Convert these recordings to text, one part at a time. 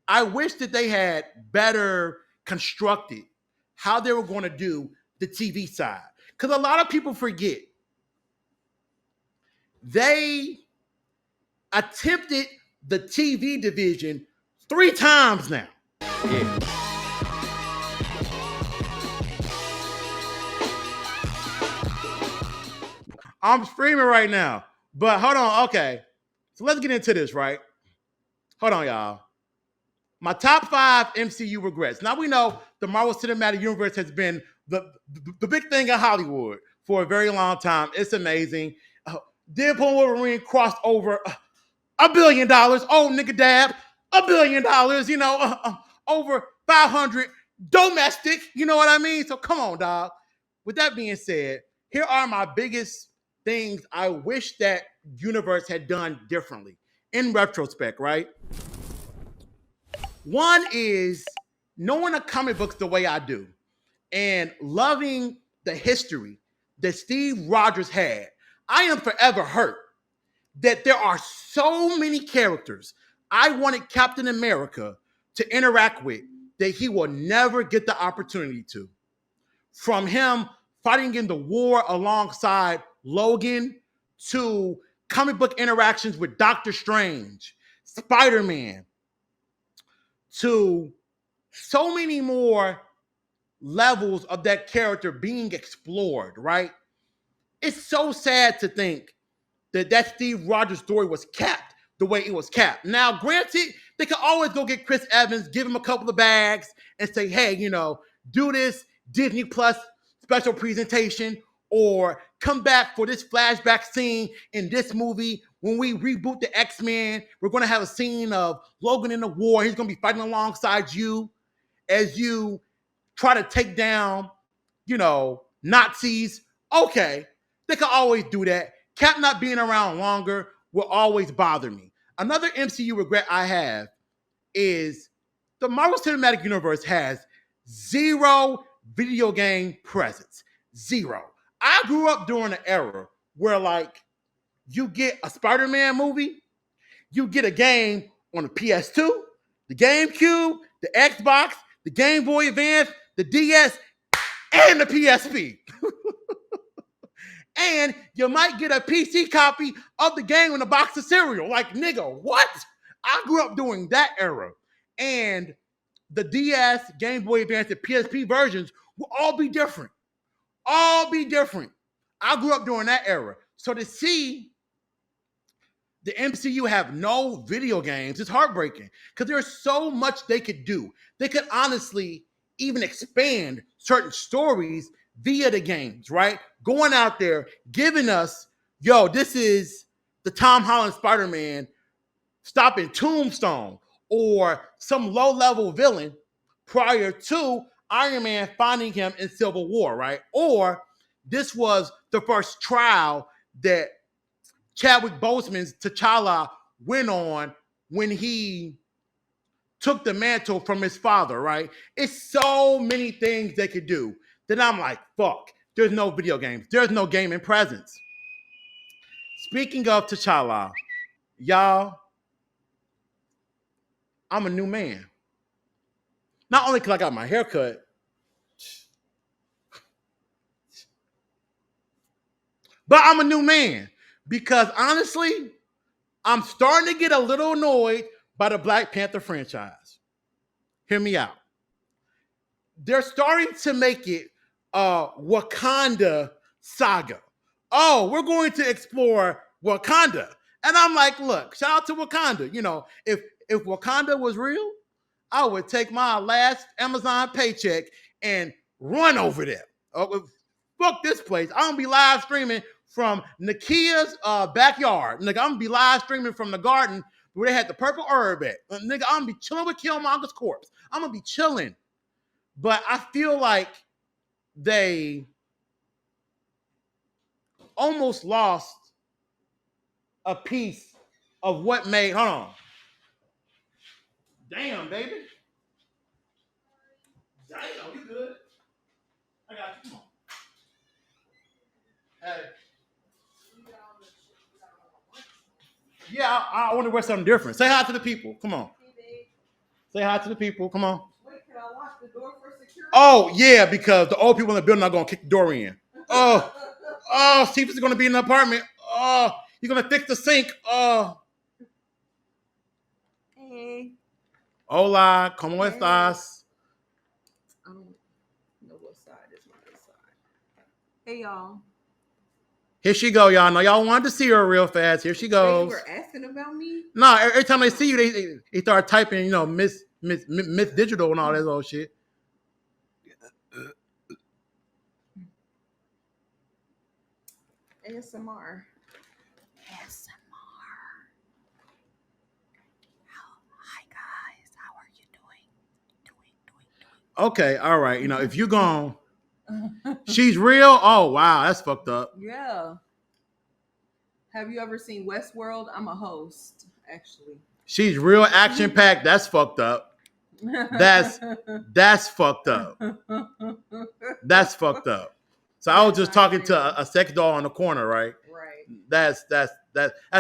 I wish that they had better constructed how they were going to do the TV side. Because a lot of people forget they attempted the TV division 3 times now. Yeah. I'm streaming right now. But hold on. Okay. So let's get into this, right? Hold on, y'all. My top 5 MCU regrets. Now we know the Marvel Cinematic Universe has been the big thing in Hollywood for a very long time. It's amazing. Deadpool and Wolverine crossed over $1 billion. Oh, nigga dab, $1 billion. Over 500 domestic. You know what I mean? So come on, dog. With that being said, here are my biggest things I wish that universe had done differently in retrospect, right? One is knowing the comic books the way I do and loving the history that Steve Rogers had. I am forever hurt that there are so many characters I wanted Captain America to interact with that he will never get the opportunity to. From him fighting in the war alongside Logan to comic book interactions with Doctor Strange, Spider-Man, to so many more levels of that character being explored, right? It's so sad to think that Steve Rogers story was capped the way it was capped. Now, granted, they could always go get Chris Evans, give him a couple of bags, and say, hey, do this Disney Plus special presentation, or come back for this flashback scene in this movie. When we reboot the X-Men, we're going to have a scene of Logan in the war. He's going to be fighting alongside you as you try to take down, Nazis. Okay, they can always do that. Cap not being around longer will always bother me. Another MCU regret I have is the Marvel Cinematic Universe has zero video game presence. Zero. I grew up during an era where, like, you get a Spider-Man movie, you get a game on the PS2, the GameCube, the Xbox, the Game Boy Advance, the DS, and the PSP. And you might get a PC copy of the game in a box of cereal. Like, nigga, what? I grew up during that era. And the DS, Game Boy Advance, and PSP versions will all be different. All be different. I grew up during that era. So to see the MCU have no video games is heartbreaking because there's so much they could do. They could honestly even expand certain stories via the games, right? Going out there, giving us, this is the Tom Holland Spider-Man stopping Tombstone or some low-level villain prior to Iron Man finding him in Civil War, right? Or this was the first trial that Chadwick Boseman's T'Challa went on when he took the mantle from his father, right? It's so many things they could do that I'm like, fuck, there's no video games. There's no gaming presence. Speaking of T'Challa, y'all, I'm a new man. Not only because I got my hair cut, but I'm a new man because honestly, I'm starting to get a little annoyed by the Black Panther franchise. Hear me out. They're starting to make it a Wakanda saga. Oh, we're going to explore Wakanda. And I'm like, look, shout out to Wakanda. If Wakanda was real, I would take my last Amazon paycheck and run over there. Fuck this place. I'm gonna be live streaming from Nakia's backyard. Nigga, I'm gonna be live streaming from the garden where they had the purple herb at. Nigga, I'm gonna be chilling with Killmonger's corpse. I'm gonna be chilling. But I feel like they almost lost a piece of what made. Hold on. Damn, baby. Damn, you good? I got you. Come on. Hey. Yeah, I want to wear something different. Say hi to the people. Come on. Say hi to the people. Come on. Wait, can I lock the door for security? Oh, yeah, because the old people in the building are going to kick the door in. Oh, Steve is going to be in the apartment. Oh, you're going to fix the sink. Oh. Hey. Hola, ¿cómo estás? I don't know what side is my good side. Hey, y'all. Here she go, y'all. Know y'all wanted to see her real fast. Here she goes. They were asking about me? No, every time they see you, they start typing, you know, Miss Digital and all that old shit. ASMR. Hi, guys. How are you doing? Okay, all right. You know, if you gone, she's real. Oh, wow. That's fucked up. Yeah. Have you ever seen Westworld? I'm a host, actually. She's real action packed. That's fucked up. That's fucked up. That's fucked up. So I was just talking to a sex doll on the corner, right? Right. That's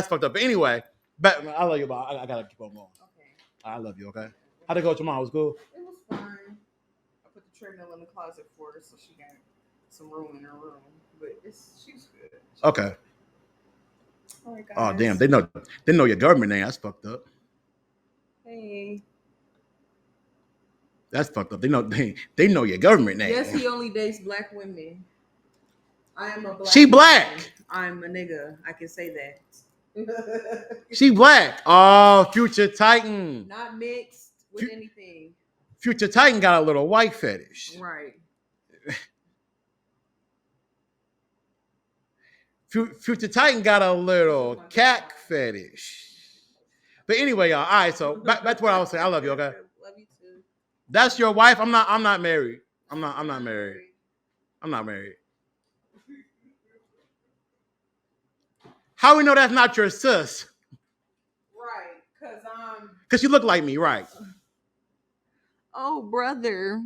fucked up. But anyway, I love you, but I gotta keep on going. Okay. I love you. Okay. How'd it go tomorrow? It was cool. It was fine. I put the treadmill in the closet for her, so she got some room in her room. But she's good. Okay. All right, guys. Oh damn, they know your government name. That's fucked up. Hey. That's fucked up. They know your government name. Yes, he only dates black women. I am a black. She black. Woman. I'm a nigga. I can say that. She black. Oh, Future Titan. Not mixed with anything. Future Titan got a little white fetish. Right. Future Titan got a little cat fetish. But anyway, y'all. All right, so back to what I was saying. I love you, okay? Love you too. That's your wife? I'm not married. I'm not married. I'm not married. How we know that's not your sis? Right, because you look like me, right? Oh, brother.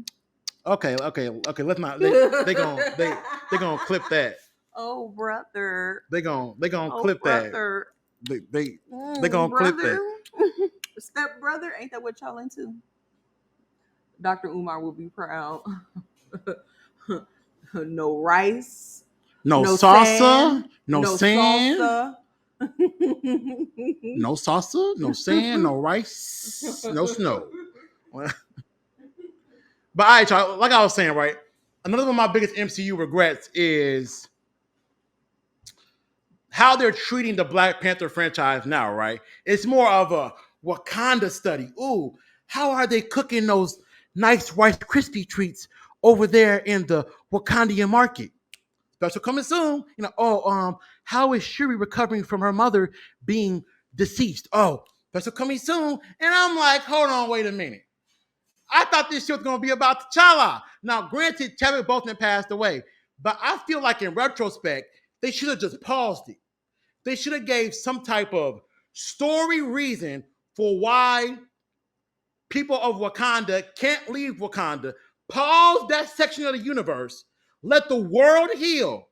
Okay. Let's not. They gonna clip that. Oh, brother. They gonna clip brother. that. They gonna clip that. Step brother, ain't that what y'all into? Dr. Umar will be proud. No rice. No salsa. Sand, no sand. Salsa. No salsa. No sand. No rice. No snow. But all right, y'all, like I was saying, right? Another one of my biggest MCU regrets is how they're treating the Black Panther franchise now, right? It's more of a Wakanda study. Ooh, how are they cooking those nice Rice Krispie treats over there in the Wakandian market? Special coming soon. You know, how is Shuri recovering from her mother being deceased? Oh, special coming soon. And I'm like, hold on, wait a minute. I thought this shit was going to be about T'Challa. Now, granted, Chadwick Boseman passed away, but I feel like in retrospect, they should have just paused it. They should have gave some type of story reason for why people of Wakanda can't leave Wakanda. Pause that section of the universe. Let the world heal.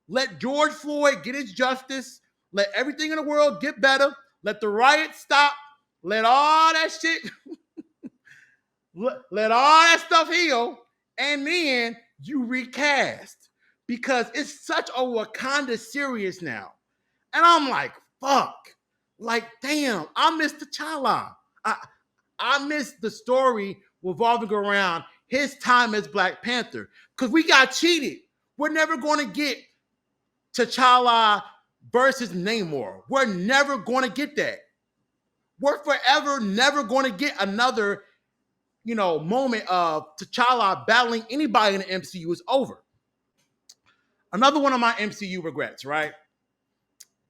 Let George Floyd get his justice. Let everything in the world get better. Let the riots stop. Let all that shit... Let all that stuff heal, and then you recast because it's such a Wakanda series now. And I'm like, fuck. Like, damn, I miss T'Challa. I miss the story revolving around his time as Black Panther because we got cheated. We're never going to get T'Challa versus Namor. We're never going to get that. We're forever never going to get another moment of T'Challa battling anybody in the MCU is over. Another one of my MCU regrets, right?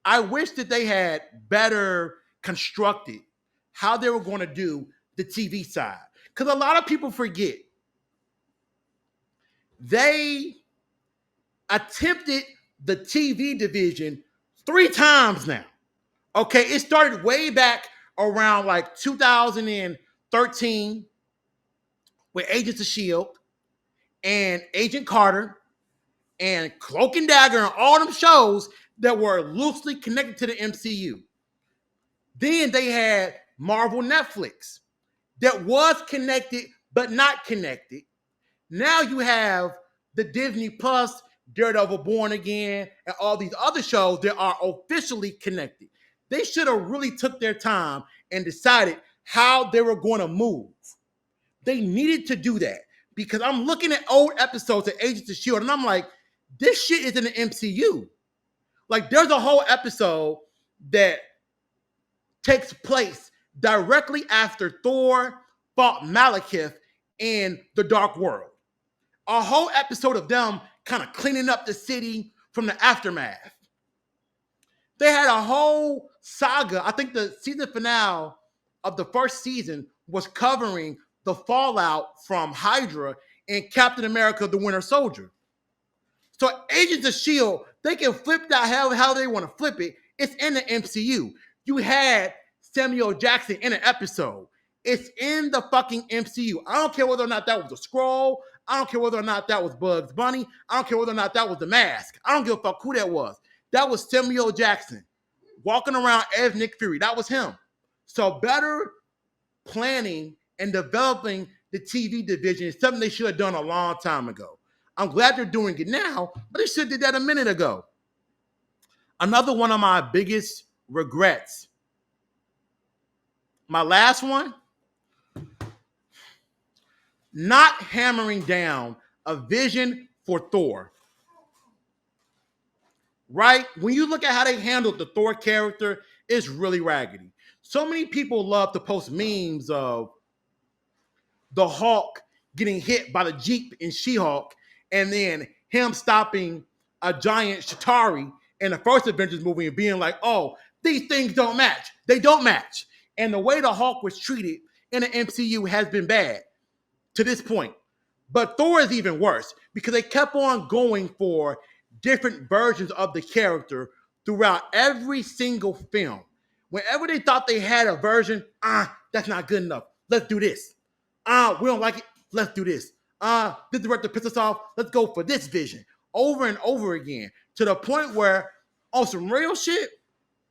I wish that they had better constructed how they were going to do the TV side. Because a lot of people forget they attempted the TV division 3 times now. Okay, it started way back around like 2013 with Agents of S.H.I.E.L.D. and Agent Carter and Cloak and Dagger and all them shows that were loosely connected to the MCU. Then they had Marvel Netflix. that was connected but not connected. Now you have the Disney Plus, Daredevil Born Again, and all these other shows that are officially connected. They should have really took their time and decided how they were going to move. They needed to do that because I'm looking at old episodes of Agents of S.H.I.E.L.D. and I'm like, this shit is in the MCU. Like, there's a whole episode that takes place directly after Thor fought Malekith in the Dark World. A whole episode of them kind of cleaning up the city from the aftermath. They had a whole saga. I think the season finale of the first season was covering the fallout from Hydra and Captain America the Winter Soldier. So Agents of S.H.I.E.L.D., they can flip that how they want to flip it. It's in the MCU. You had Samuel Jackson in an episode. It's in the fucking MCU. I don't care whether or not that was a scroll. I don't care whether or not that was Bugs Bunny. I don't care whether or not that was the Mask. I don't give a fuck who that was. That was Samuel Jackson walking around as Nick Fury. That was him. So better planning and developing the TV division is something they should have done a long time ago. I'm glad they're doing it now, but they should have did that a minute ago. Another one of my biggest regrets. My last one, not hammering down a vision for Thor. Right? When you look at how they handled the Thor character, it's really raggedy. So many people love to post memes of the Hulk getting hit by the Jeep in She-Hulk and then him stopping a giant Chitauri in the first Avengers movie and being like, oh, these things don't match. They don't match. And the way the Hulk was treated in the MCU has been bad to this point. But Thor is even worse because they kept on going for different versions of the character throughout every single film. Whenever they thought they had a version, that's not good enough. Let's do this. We don't like it. Let's do this. This director pissed us off. Let's go for this vision over and over again to the point where on some real shit,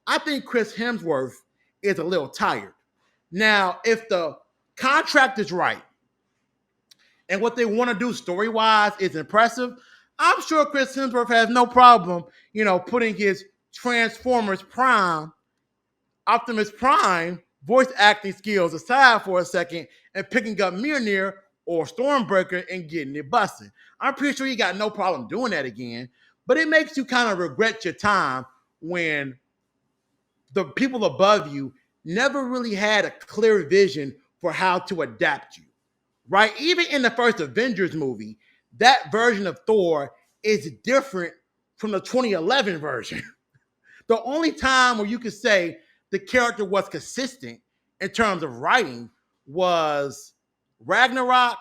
I think Chris Hemsworth is a little tired. Now, if the contract is right and what they want to do story-wise is impressive, I'm sure Chris Hemsworth has no problem, putting his Transformers Prime, Optimus Prime voice acting skills aside for a second and picking up Mjolnir or Stormbreaker and getting it busted. I'm pretty sure he got no problem doing that again, but it makes you kind of regret your time when the people above you never really had a clear vision for how to adapt you, right? Even in the first Avengers movie, that version of Thor is different from the 2011 version. The only time where you could say the character was consistent in terms of writing was Ragnarok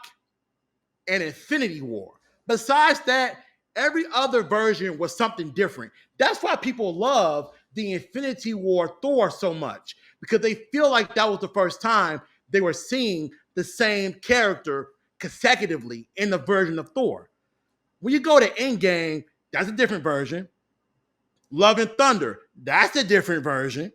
and Infinity War. Besides that, every other version was something different. That's why people love the Infinity War Thor so much, because they feel like that was the first time they were seeing the same character consecutively in the version of Thor. When you go to Endgame, that's a different version. Love and Thunder, that's a different version.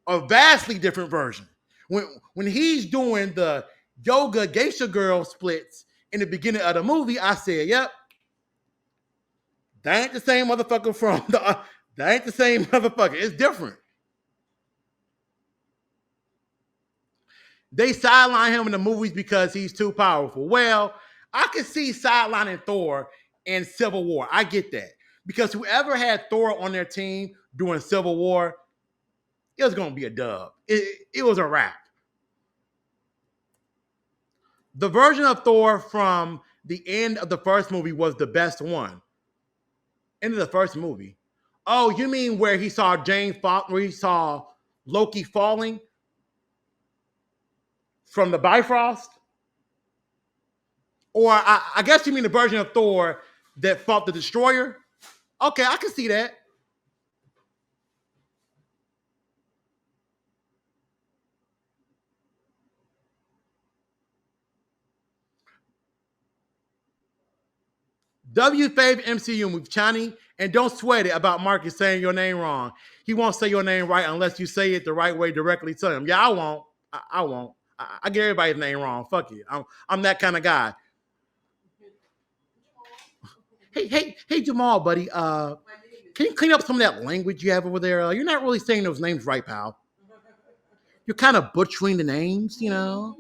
A vastly different version. When he's doing the yoga geisha girl splits in the beginning of the movie, I said, yep, that ain't the same motherfucker from the, that ain't the same motherfucker. It's different. They sideline him in the movies because he's too powerful. Well, I could see sidelining Thor in Civil War. I get that. Because whoever had Thor on their team during Civil War, it was going to be a dub. It was a wrap. The version of Thor from the end of the first movie was the best one. End of the first movie. Oh, you mean where he saw where he saw Loki falling from the Bifrost? Or I guess you mean the version of Thor that fought the Destroyer? Okay, I can see that. W favorite MCU movie, Chani, and don't sweat it about Marcus saying your name wrong. He won't say your name right unless you say it the right way directly to him. Yeah, I won't. I won't. I get everybody's name wrong. Fuck it. I'm that kind of guy. Hey, Jamal, buddy. Can you clean up some of that language you have over there? You're not really saying those names right, pal. You're kind of butchering the names, you know.